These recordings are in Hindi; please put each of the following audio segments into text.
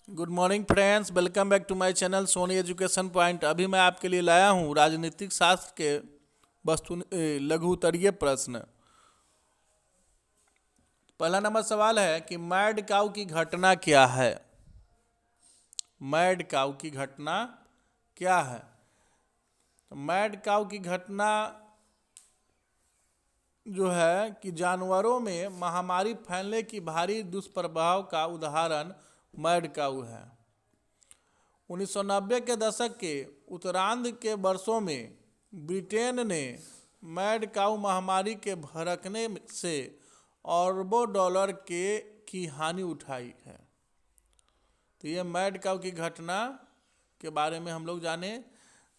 Good morning friends, welcome back to my channel Soni education point. अभी मैं आपके लिए लाया हूँ राजनीतिक शास्त्र के लघु उत्तरीय प्रश्न। पहला नंबर सवाल है कि मैड काऊ की घटना क्या है। मैड काऊ की घटना क्या है? तो मैड काऊ की घटना जो है कि जानवरों में महामारी फैलने की भारी दुष्प्रभाव का उदाहरण मैड काऊ है। 1990 के दशक के उत्तरार्ध के वर्षों में ब्रिटेन ने मैड काऊ महामारी के भड़कने से अरबों डॉलर की हानि उठाई है। तो ये मैड काऊ की घटना के बारे में हम लोग जाने।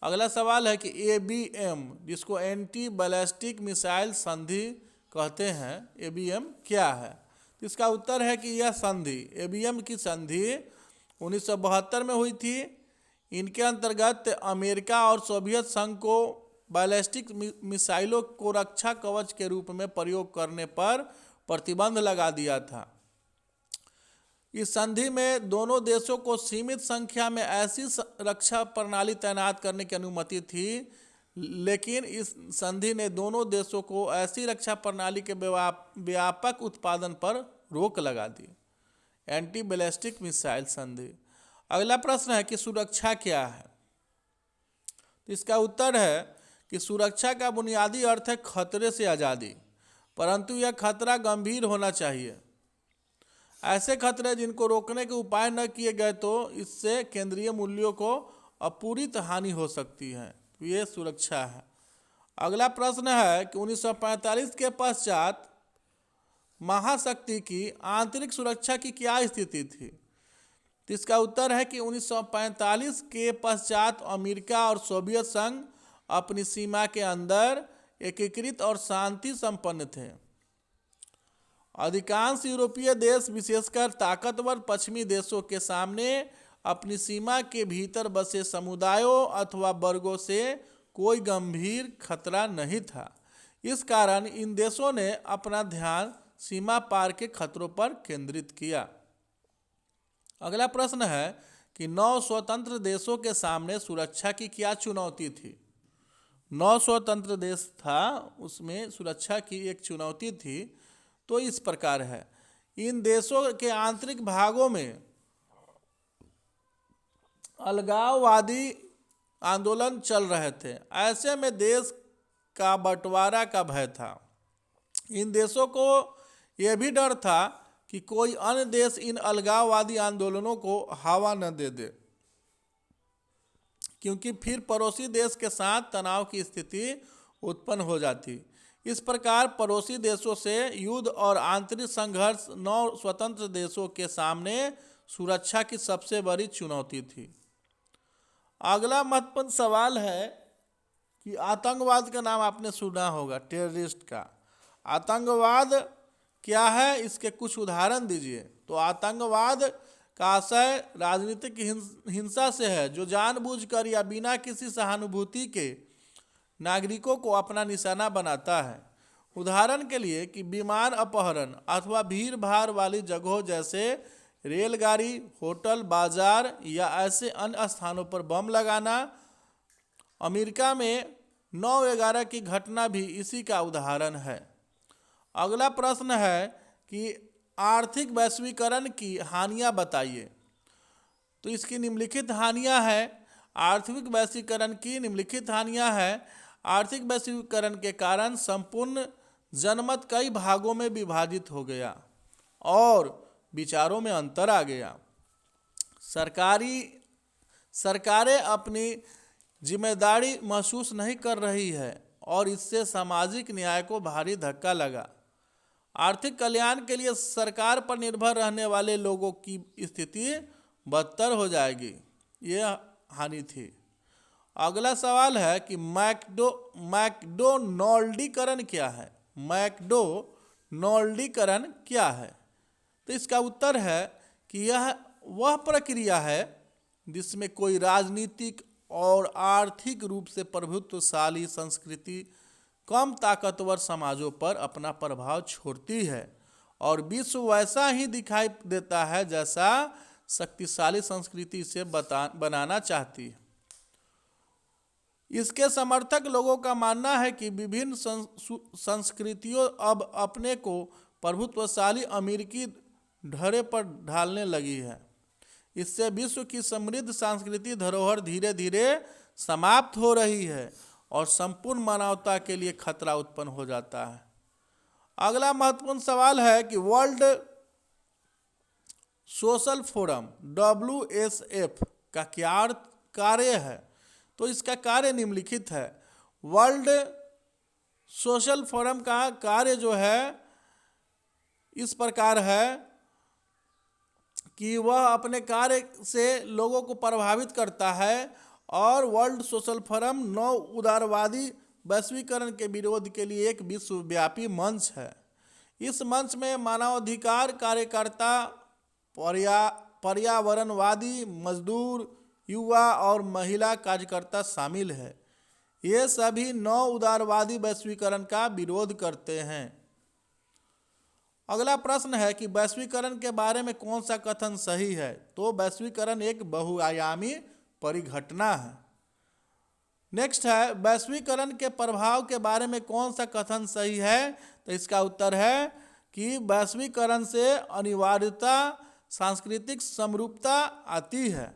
अगला सवाल है कि ABM, जिसको एंटी बैलिस्टिक मिसाइल संधि कहते हैं, ABM क्या है? तो इसका उत्तर है कि यह संधि, ABM की संधि 1972 में हुई थी। इनके अंतर्गत अमेरिका और सोवियत संघ को बैलिस्टिक मिसाइलों को रक्षा कवच के रूप में प्रयोग करने पर प्रतिबंध लगा दिया था। इस संधि में दोनों देशों को सीमित संख्या में ऐसी रक्षा प्रणाली तैनात करने की अनुमति थी, लेकिन इस संधि ने दोनों देशों को ऐसी रक्षा प्रणाली के व्यापक उत्पादन पर रोक लगा दी। एंटी बैलिस्टिक मिसाइल संधि। अगला प्रश्न है कि सुरक्षा क्या है? तो इसका उत्तर है कि सुरक्षा का बुनियादी अर्थ है खतरे से आज़ादी, परंतु यह खतरा गंभीर होना चाहिए। ऐसे खतरे जिनको रोकने के उपाय न किए गए तो इससे केंद्रीय मूल्यों को अपूरित हानि हो सकती है। तो ये सुरक्षा है। अगला प्रश्न है कि 1945 के पश्चात महाशक्ति की आंतरिक सुरक्षा की क्या स्थिति थी? तो इसका उत्तर है कि 1945 के पश्चात अमेरिका और सोवियत संघ अपनी सीमा के अंदर एकीकृत और शांति संपन्न थे। अधिकांश यूरोपीय देश, विशेषकर ताकतवर पश्चिमी देशों के सामने अपनी सीमा के भीतर बसे समुदायों अथवा वर्गों से कोई गंभीर खतरा नहीं था। इस कारण इन देशों ने अपना ध्यान सीमा पार के खतरों पर केंद्रित किया। अगला प्रश्न है कि 9 स्वतंत्र देशों के सामने सुरक्षा की क्या चुनौती थी? 9 स्वतंत्र देश था, उसमें सुरक्षा की एक चुनौती थी। तो इस प्रकार है, इन देशों के आंतरिक भागों में अलगाववादी आंदोलन चल रहे थे। ऐसे में देश का बंटवारा का भय था। इन देशों को यह भी डर था कि कोई अन्य देश इन अलगाववादी आंदोलनों को हवा न दे दे, क्योंकि फिर पड़ोसी देश के साथ तनाव की स्थिति उत्पन्न हो जाती। इस प्रकार पड़ोसी देशों से युद्ध और आंतरिक संघर्ष 9 स्वतंत्र देशों के सामने सुरक्षा की सबसे बड़ी चुनौती थी। अगला महत्वपूर्ण सवाल है कि आतंकवाद का नाम आपने सुना होगा, टेररिस्ट का। आतंकवाद क्या है, इसके कुछ उदाहरण दीजिए। तो आतंकवाद का आशय राजनीतिक हिंसा से है, जो जानबूझकर या बिना किसी सहानुभूति के नागरिकों को अपना निशाना बनाता है। उदाहरण के लिए कि विमान अपहरण अथवा भीड़ भाड़ वाली जगहों जैसे रेलगाड़ी, होटल, बाजार या ऐसे अन्य स्थानों पर बम लगाना। अमेरिका में 9/11 की घटना भी इसी का उदाहरण है। अगला प्रश्न है कि आर्थिक वैश्वीकरण की हानियां बताइए। तो इसकी निम्नलिखित हानियां हैं। आर्थिक वैश्वीकरण की निम्नलिखित हानियां हैं। आर्थिक वैश्वीकरण के कारण संपूर्ण जनमत कई भागों में विभाजित हो गया और विचारों में अंतर आ गया। सरकारें अपनी जिम्मेदारी महसूस नहीं कर रही है और इससे सामाजिक न्याय को भारी धक्का लगा। आर्थिक कल्याण के लिए सरकार पर निर्भर रहने वाले लोगों की स्थिति बदतर हो जाएगी। यह हानि थी। अगला सवाल है कि मैकडोनाल्डीकरण क्या है? मैकडोनाल्डीकरण क्या है? तो इसका उत्तर है कि यह वह प्रक्रिया है जिसमें कोई राजनीतिक और आर्थिक रूप से प्रभुत्वशाली संस्कृति कम ताकतवर समाजों पर अपना प्रभाव छोड़ती है और विश्व वैसा ही दिखाई देता है जैसा शक्तिशाली संस्कृति से बनाना चाहती है। इसके समर्थक लोगों का मानना है कि विभिन्न संस्कृतियों अब अपने को प्रभुत्वशाली अमेरिकी ढर्रे पर ढालने लगी है। इससे विश्व की समृद्ध सांस्कृतिक धरोहर धीरे धीरे समाप्त हो रही है और संपूर्ण मानवता के लिए खतरा उत्पन्न हो जाता है। अगला महत्वपूर्ण सवाल है कि वर्ल्ड सोशल फोरम WSF का क्या कार्य है। तो इसका कार्य निम्नलिखित है। वर्ल्ड सोशल फोरम का कार्य जो है इस प्रकार है कि वह अपने कार्य से लोगों को प्रभावित करता है और वर्ल्ड सोशल फोरम नौ उदारवादी वैश्वीकरण के विरोध के लिए एक विश्वव्यापी मंच है। इस मंच में मानवाधिकार कार्यकर्ता, पर्यावरणवादी, मजदूर, युवा और महिला कार्यकर्ता शामिल है। ये सभी नौ उदारवादी वैश्वीकरण का विरोध करते हैं। अगला प्रश्न है कि वैश्वीकरण के बारे में कौन सा कथन सही है। तो वैश्वीकरण एक बहुआयामी परिघटना है। नेक्स्ट है वैश्वीकरण के प्रभाव के बारे में कौन सा कथन सही है। तो इसका उत्तर है कि वैश्वीकरण से अनिवार्यता सांस्कृतिक समरूपता आती है।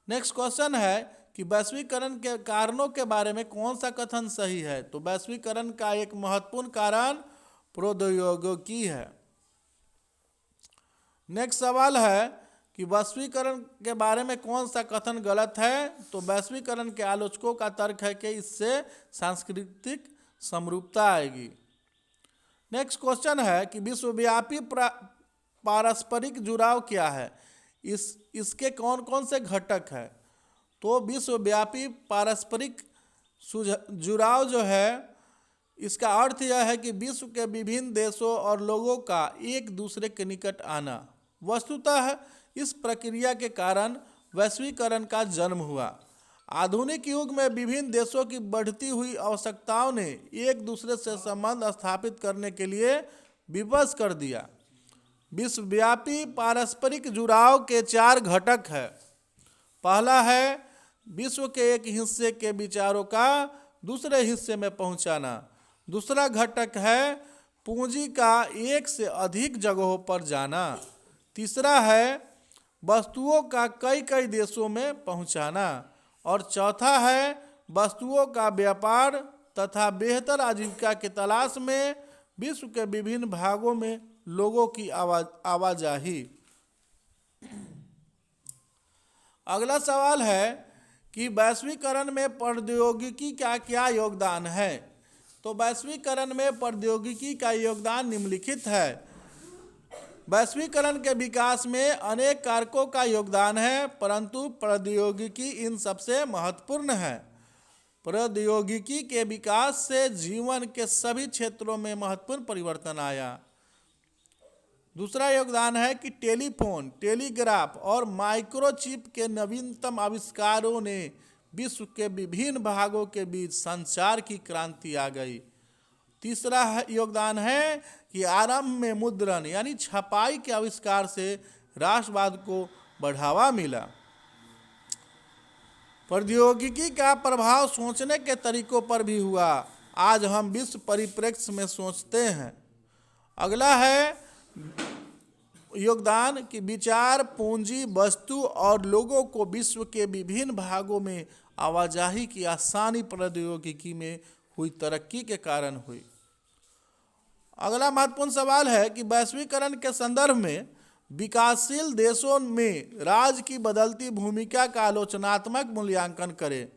नेक्स्ट क्वेश्चन है कि वैश्वीकरण के कारणों के बारे में कौन सा कथन सही है। तो वैश्वीकरण का एक महत्वपूर्ण कारण प्रौद्योगिकी है। नेक्स्ट सवाल है कि वैश्वीकरण के बारे में कौन सा कथन गलत है। तो वैश्वीकरण के आलोचकों का तर्क है कि इससे सांस्कृतिक समरूपता आएगी। नेक्स्ट क्वेश्चन है कि विश्वव्यापी पारस्परिक जुड़ाव क्या है। इसके कौन कौन से घटक है। तो विश्वव्यापी पारस्परिक जुड़ाव जो है इसका अर्थ यह है कि विश्व के विभिन्न देशों और लोगों का एक दूसरे के निकट आना। वस्तुतः इस प्रक्रिया के कारण वैश्वीकरण का जन्म हुआ। आधुनिक युग में विभिन्न देशों की बढ़ती हुई आवश्यकताओं ने एक दूसरे से संबंध स्थापित करने के लिए विवश कर दिया। विश्वव्यापी पारस्परिक जुड़ाव के 4 घटक है। पहला है विश्व के एक हिस्से के विचारों का दूसरे हिस्से में पहुंचाना। दूसरा घटक है पूंजी का एक से अधिक जगहों पर जाना। तीसरा है वस्तुओं का कई देशों में पहुंचाना। और चौथा है वस्तुओं का व्यापार तथा बेहतर आजीविका की तलाश में विश्व के विभिन्न भागों में लोगों की आवाजाही। अगला सवाल है कि वैश्वीकरण में प्रौद्योगिकी का क्या योगदान है। तो वैश्वीकरण में प्रौद्योगिकी का योगदान निम्नलिखित है। वैश्वीकरण के विकास में अनेक कारकों का योगदान है, परंतु प्रौद्योगिकी इन सबसे महत्वपूर्ण है। प्रौद्योगिकी के विकास से जीवन के सभी क्षेत्रों में महत्वपूर्ण परिवर्तन आया। दूसरा योगदान है कि टेलीफोन, टेलीग्राफ और माइक्रोचिप के नवीनतम आविष्कारों ने विश्व के विभिन्न भागों के बीच संचार की क्रांति आ गई। तीसरा योगदान है कि आरंभ में मुद्रण यानी छपाई के आविष्कार से राष्ट्रवाद को बढ़ावा मिला। प्रौद्योगिकी का प्रभाव सोचने के तरीकों पर भी हुआ। आज हम विश्व परिप्रेक्ष्य में सोचते हैं। अगला है योगदान कि विचार, पूंजी, वस्तु और लोगों को विश्व के विभिन्न भागों में आवाजाही की आसानी प्रौद्योगिकी में हुई तरक्की के कारण हुई। अगला महत्वपूर्ण सवाल है कि वैश्वीकरण के संदर्भ में विकासशील देशों में राज्य की बदलती भूमिका का आलोचनात्मक मूल्यांकन करें।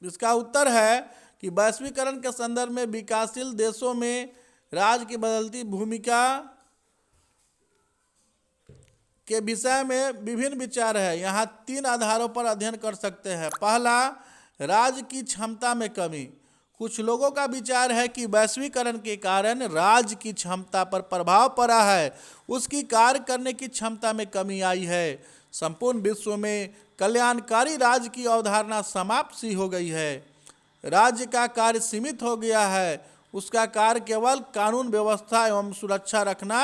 इसका उत्तर है कि वैश्वीकरण के संदर्भ में विकासशील देशों में राज्य की बदलती भूमिका के विषय में विभिन्न विचार है। यहाँ 3 आधारों पर अध्ययन कर सकते हैं। पहला, राज्य की क्षमता में कमी। कुछ लोगों का विचार है कि वैश्वीकरण के कारण राज्य की क्षमता पर प्रभाव पड़ा है, उसकी कार्य करने की क्षमता में कमी आई है। संपूर्ण विश्व में कल्याणकारी राज्य की अवधारणा समाप्त सी हो गई है। राज्य का कार्य सीमित हो गया है, उसका कार्य केवल कानून व्यवस्था एवं सुरक्षा रखना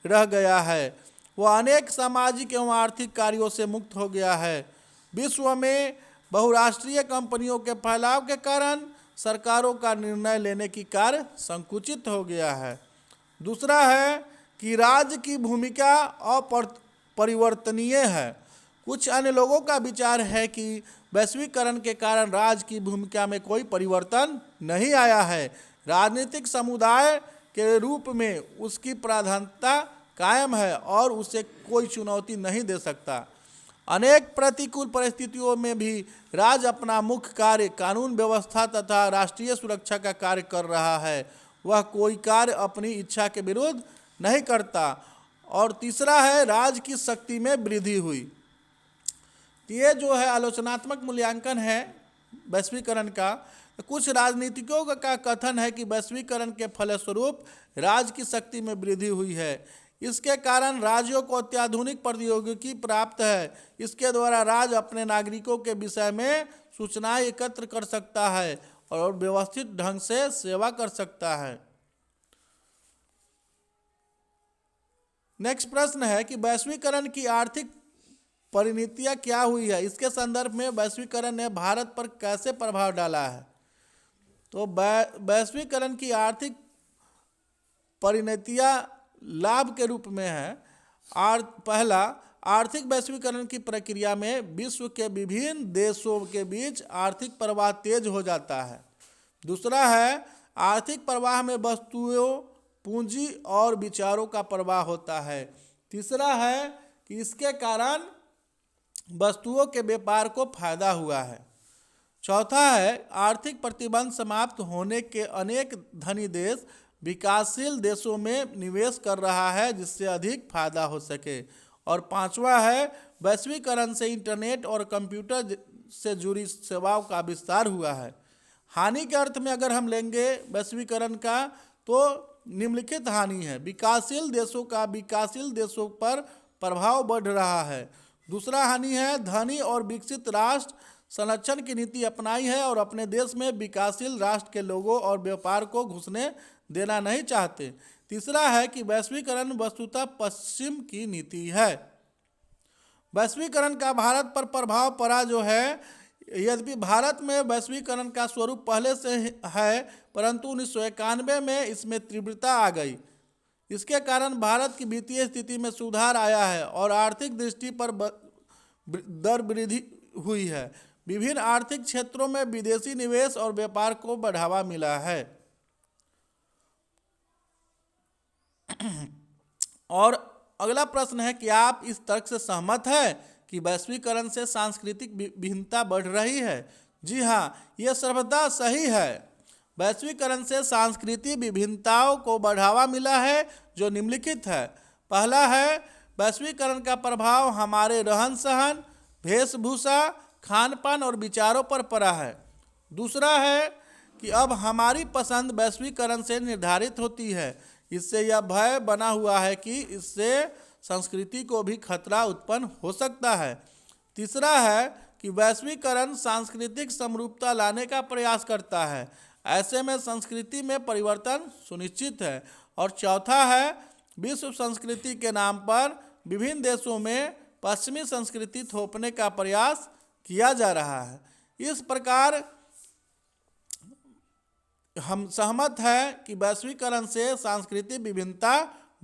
रह गया है। वह अनेक सामाजिक एवं आर्थिक कार्यों से मुक्त हो गया है। विश्व में बहुराष्ट्रीय कंपनियों के फैलाव के कारण सरकारों का निर्णय लेने की कार्य संकुचित हो गया है। दूसरा है कि राज्य की भूमिका अपरिवर्तनीय है। कुछ अन्य लोगों का विचार है कि वैश्वीकरण के कारण राज्य की भूमिका में कोई परिवर्तन नहीं आया है। राजनीतिक समुदाय के रूप में उसकी प्राधान्यता कायम है और उसे कोई चुनौती नहीं दे सकता। अनेक प्रतिकूल परिस्थितियों में भी राज्य अपना मुख्य कार्य कानून व्यवस्था तथा राष्ट्रीय सुरक्षा का कार्य कर रहा है। वह कोई कार्य अपनी इच्छा के विरुद्ध नहीं करता। और तीसरा है राज्य की शक्ति में वृद्धि हुई। ये जो है आलोचनात्मक मूल्यांकन है वैश्वीकरण का। कुछ राजनीतिकों का कथन है कि वैश्वीकरण के फलस्वरूप राज्य की शक्ति में वृद्धि हुई है। इसके कारण राज्यों को अत्याधुनिक प्रौद्योगिकी प्राप्त है। इसके द्वारा राज्य अपने नागरिकों के विषय में सूचनाएं एकत्र कर सकता है और व्यवस्थित ढंग से सेवा कर सकता है। नेक्स्ट प्रश्न है कि वैश्वीकरण की आर्थिक परिणतियां क्या हुई है। इसके संदर्भ में वैश्वीकरण ने भारत पर कैसे प्रभाव डाला है। तो वैश्वीकरण की आर्थिक परिणतियां लाभ के रूप में है। पहला, आर्थिक वैश्वीकरण की प्रक्रिया में विश्व के विभिन्न देशों के बीच आर्थिक प्रवाह तेज हो जाता है। दूसरा है, आर्थिक प्रवाह में वस्तुओं, पूंजी और विचारों का प्रवाह होता है। तीसरा है कि इसके कारण वस्तुओं के व्यापार को फायदा हुआ है। चौथा है, आर्थिक प्रतिबंध समाप्त होने के अनेक धनी देश विकासशील देशों में निवेश कर रहा है जिससे अधिक फायदा हो सके। और पांचवा है, वैश्वीकरण से इंटरनेट और कंप्यूटर से जुड़ी सेवाओं का विस्तार हुआ है। हानि के अर्थ में अगर हम लेंगे वैश्वीकरण का तो निम्नलिखित हानि है। विकासशील देशों का विकासशील देशों पर प्रभाव बढ़ रहा है। दूसरा हानि है, धनी और विकसित राष्ट्र संरक्षण की नीति अपनाई है और अपने देश में विकासशील राष्ट्र के लोगों और व्यापार को घुसने देना नहीं चाहते। तीसरा है कि वैश्वीकरण वस्तुतः पश्चिम की नीति है। वैश्वीकरण का भारत पर प्रभाव पड़ा जो है, यद्यपि भारत में वैश्वीकरण का स्वरूप पहले से है, परंतु 1991 में इसमें तीव्रता आ गई। इसके कारण भारत की वित्तीय स्थिति में सुधार आया है और आर्थिक दृष्टि पर दर वृद्धि हुई है। विभिन्न आर्थिक क्षेत्रों में विदेशी निवेश और व्यापार को बढ़ावा मिला है। और अगला प्रश्न है कि आप इस तर्क से सहमत हैं कि वैश्वीकरण से सांस्कृतिक भिन्नता बढ़ रही है। जी हाँ, यह सर्वथा सही है। वैश्वीकरण से सांस्कृतिक विभिन्नताओं को बढ़ावा मिला है जो निम्नलिखित है। पहला है, वैश्वीकरण का प्रभाव हमारे रहन सहन, वेशभूषा, खान पान और विचारों पर पड़ा है। दूसरा है कि अब हमारी पसंद वैश्वीकरण से निर्धारित होती है। इससे यह भय बना हुआ है कि इससे संस्कृति को भी खतरा उत्पन्न हो सकता है। तीसरा है कि वैश्वीकरण सांस्कृतिक समरूपता लाने का प्रयास करता है। ऐसे में संस्कृति में परिवर्तन सुनिश्चित है। और चौथा है, विश्व संस्कृति के नाम पर विभिन्न देशों में पश्चिमी संस्कृति थोपने का प्रयास किया जा रहा है। इस प्रकार हम सहमत हैं कि वैश्वीकरण से सांस्कृतिक विभिन्नता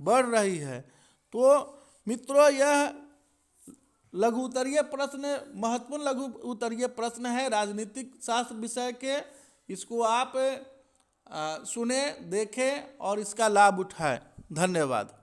बढ़ रही है। तो मित्रों, यह लघु उत्तरीय प्रश्न महत्वपूर्ण लघु उत्तरीय प्रश्न है राजनीतिक शास्त्र विषय के। इसको आप सुने, देखें और इसका लाभ उठाएं। धन्यवाद।